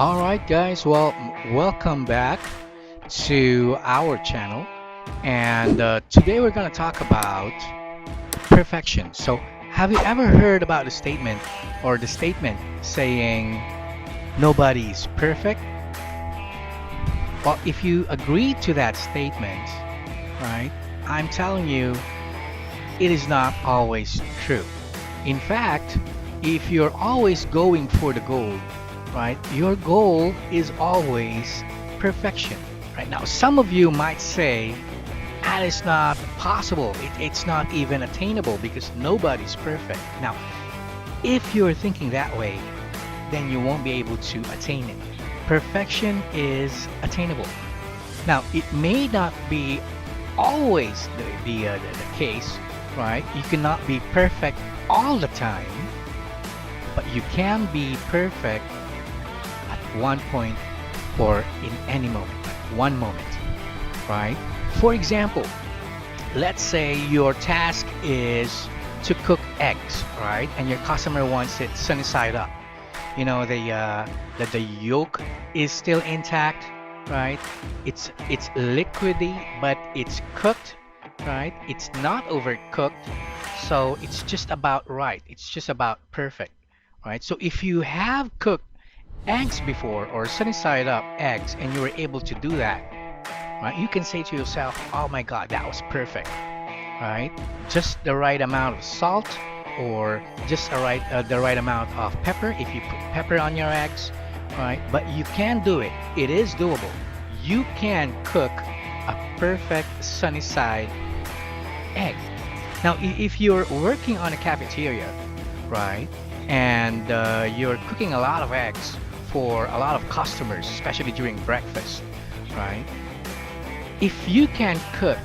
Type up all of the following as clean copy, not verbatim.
All right, guys. Well, welcome back to our channel. And today we're going to talk about perfection. So, have you ever heard about the statement or the statement saying nobody's perfect? Well, if you agree to that statement, right, I'm telling you, it is not always true. In fact, if you're always going for the goal, right, your goal is always perfection. Right now, some of you might say that is not possible. It's not even attainable because nobody's perfect. Now, if you're thinking that way, then you won't be able to attain it. Perfection is attainable. Now, it may not be always the case, right? You cannot be perfect all the time, but you can be perfect at one point or in any moment, at one moment, right? For example, let's say your task is to cook eggs, right? And your customer wants it sunny side up. You know, the yolk is still intact, right? It's liquidy, but it's cooked, right? It's not overcooked, so it's just about right. It's just about perfect, right? So if you have cooked eggs before or sunny side up eggs and you were able to do that, right? You can say to yourself, "Oh my God, that was perfect." Right? Just the right amount of salt or just the right amount of pepper if you put pepper on your eggs, right? But you can do it. It is doable. You can cook a perfect sunny side egg. Now, if you're working on a cafeteria, right, and you're cooking a lot of eggs for a lot of customers, especially during breakfast, right? If you can cook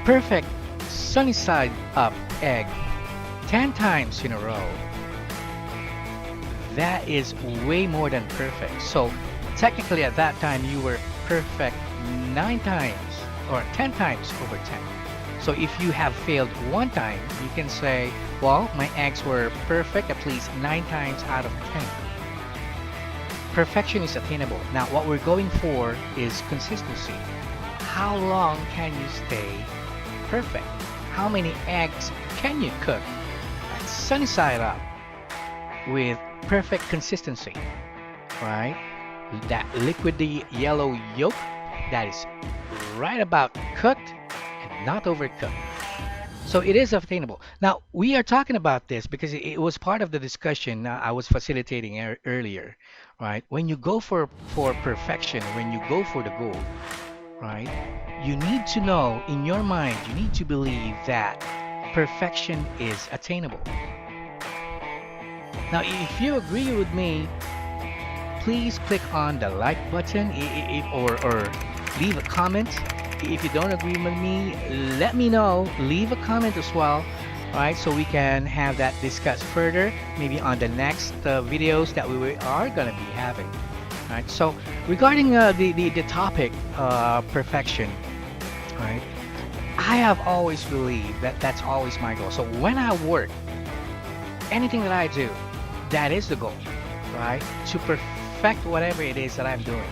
perfect sunny side up egg 10 times in a row, that is way more than perfect. So technically at that time you were perfect 9 times or 10 times over 10. So if you have failed one time, you can say, well, my eggs were perfect at least 9 times out of 10. Perfection is attainable. Now what we're going for is consistency. How long can you stay perfect? How many eggs can you cook at sunny side up with perfect consistency, right? That liquidy yellow yolk that is right about cooked and not overcooked. So it is attainable. Now we are talking about this because it was part of the discussion I was facilitating earlier, right? When you go for perfection, when you go for the goal, right? You need to know in your mind, you need to believe that perfection is attainable. Now, if you agree with me, please click on the like button or leave a comment. If you don't agree with me, let me know. Leave a comment as well, right? So we can have that discussed further, maybe on the next videos that we are going to be having. Right. So regarding the topic perfection, right? I have always believed that that's always my goal. So when I work, anything that I do, that is the goal, right? To perfect whatever it is that I'm doing,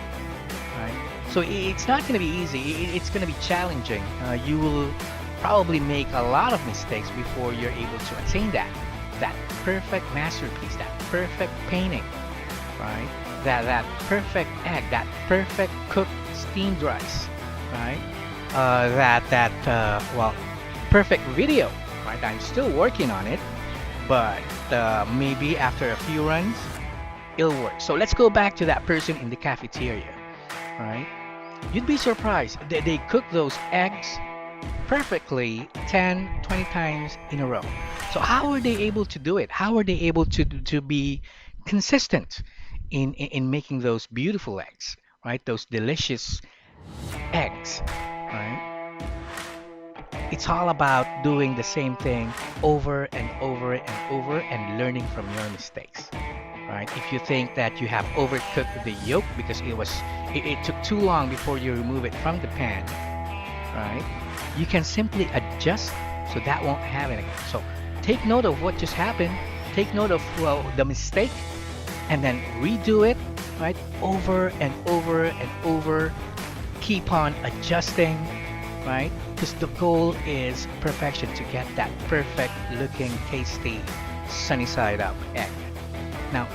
right? So it's not going to be easy. It's going to be challenging. You will probably make a lot of mistakes before you're able to attain that perfect masterpiece, that perfect painting, right? That perfect egg, that perfect cooked steamed rice, right? Well, perfect video, right? I'm still working on it, but maybe after a few runs, it'll work. So let's go back to that person in the cafeteria, right? You'd be surprised. They cook those eggs perfectly 10, 20 times in a row. So how are they able to do it? How are they able to be consistent in making those beautiful eggs, right? Those delicious eggs, right? It's all about doing the same thing over and over and over and learning from your mistakes, right? If you think that you have overcooked the yolk because it took too long before you remove it from the pan, right? You can simply adjust so that won't happen again. So take note of what just happened. Take note of, well, the mistake, and then redo it, right? Over and over and over. Keep on adjusting, right? Because the goal is perfection, to get that perfect looking, tasty, sunny side up egg. Now,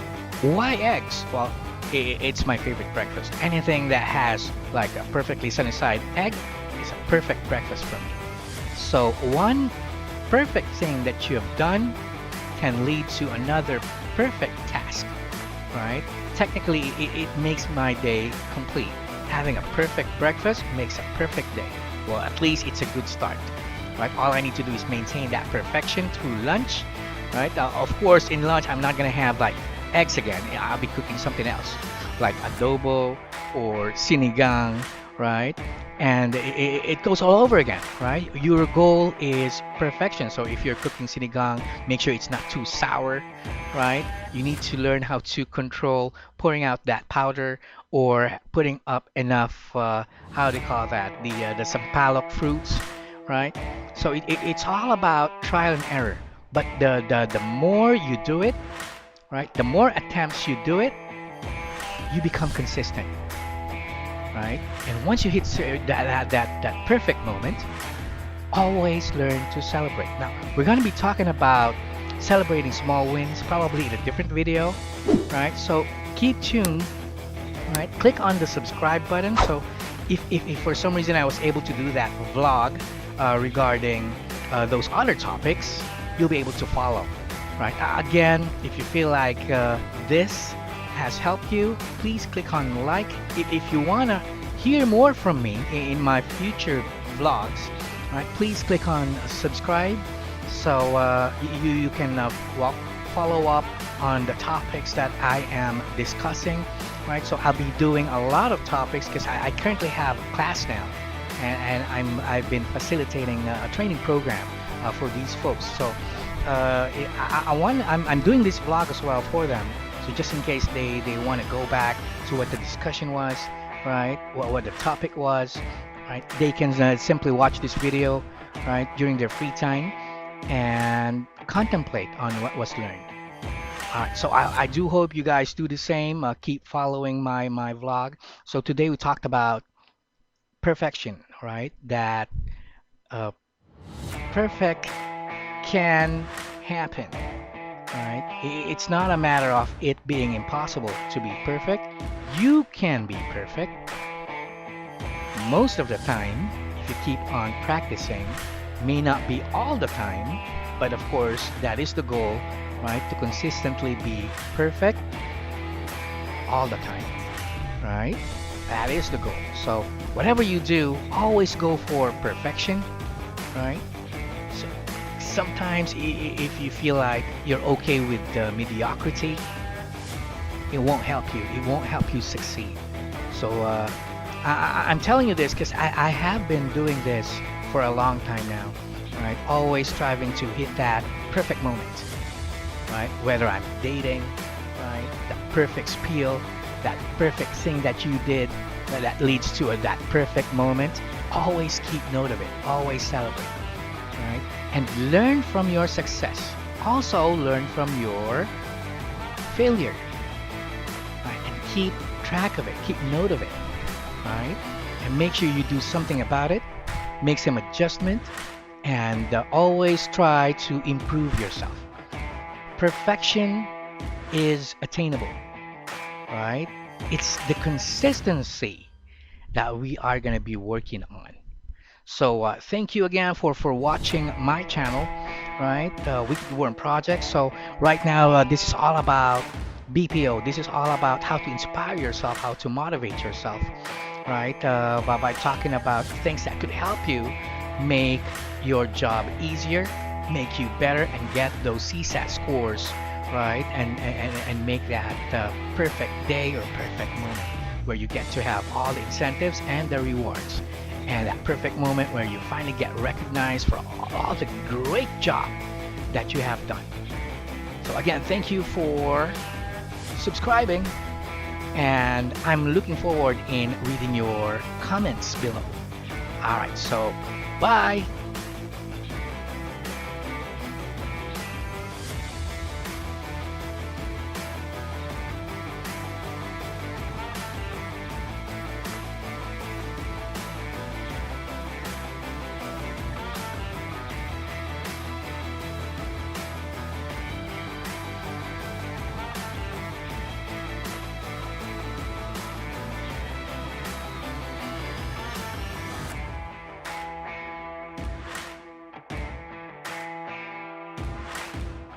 why eggs? Well, it's my favorite breakfast. Anything that has like a perfectly sunny side egg is a perfect breakfast for me. So, one perfect thing that you have done can lead to another perfect task, right? Technically, it makes my day complete. Having a perfect breakfast makes a perfect day. Well, at least it's a good start, right? All I need to do is maintain that perfection through lunch, right? Of course, in lunch, I'm not gonna have like eggs again. I'll be cooking something else, like adobo or sinigang, right? And it goes all over again, right? Your goal is perfection. So if you're cooking sinigang, make sure it's not too sour, right? You need to learn how to control pouring out that powder or putting up enough, how do you call that? The sampalok fruits, right? So it's all about trial and error. But the more you do it, right? The more attempts you do it, you become consistent, right? And once you hit that perfect moment, always learn to celebrate. Now, we're going to be talking about celebrating small wins probably in a different video, right? So keep tuned, right? Click on the subscribe button. So if for some reason I was able to do that vlog regarding those other topics, you'll be able to follow, right? Again, if you feel like this has helped you, please click on like. If you want to hear more from me in my future vlogs, right, please click on subscribe so you can follow up on the topics that I am discussing, right? So I'll be doing a lot of topics because I currently have a class now, and I've been facilitating a training program for these folks. So I'm doing this vlog as well for them. So just in case they want to go back to what the discussion was, right? What the topic was, right? They can simply watch this video, right, during their free time and contemplate on what was learned. All right, so I do hope you guys do the same. Keep following my vlog. So today we talked about perfection, right? That uh, perfect can happen, right? It's not a matter of it being impossible to be perfect. You can be perfect most of the time if you keep on practicing. May not be all the time, but of course, that is the goal, right? To consistently be perfect all the time, right? That is the goal. So, whatever you do, always go for perfection, right? So, sometimes if you feel like you're okay with mediocrity, it won't help you. It won't help you succeed. So, I'm telling you this because I have been doing this for a long time now, right? Always striving to hit that perfect moment, right? Whether I'm dating, right? The perfect spiel, that perfect thing that you did that leads to that perfect moment. Always keep note of it. Always celebrate, right? And learn from your success. Also learn from your failure, right? And keep track of it. Keep note of it, right? And make sure you do something about it. Make some adjustment, and always try to improve yourself. Perfection is attainable, right? It's the consistency that we are going to be working on. So thank you again for watching my channel, right? Weekly Worm Project. So right now, this is all about BPO. This is all about how to inspire yourself, how to motivate yourself, right? By talking about things that could help you make your job easier, make you better, and get those CSAT scores, right? And make that perfect day or perfect moment where you get to have all the incentives and the rewards. And that perfect moment where you finally get recognized for all the great job that you have done. So again, thank you for subscribing, and I'm looking forward in reading your comments below. All right, so bye.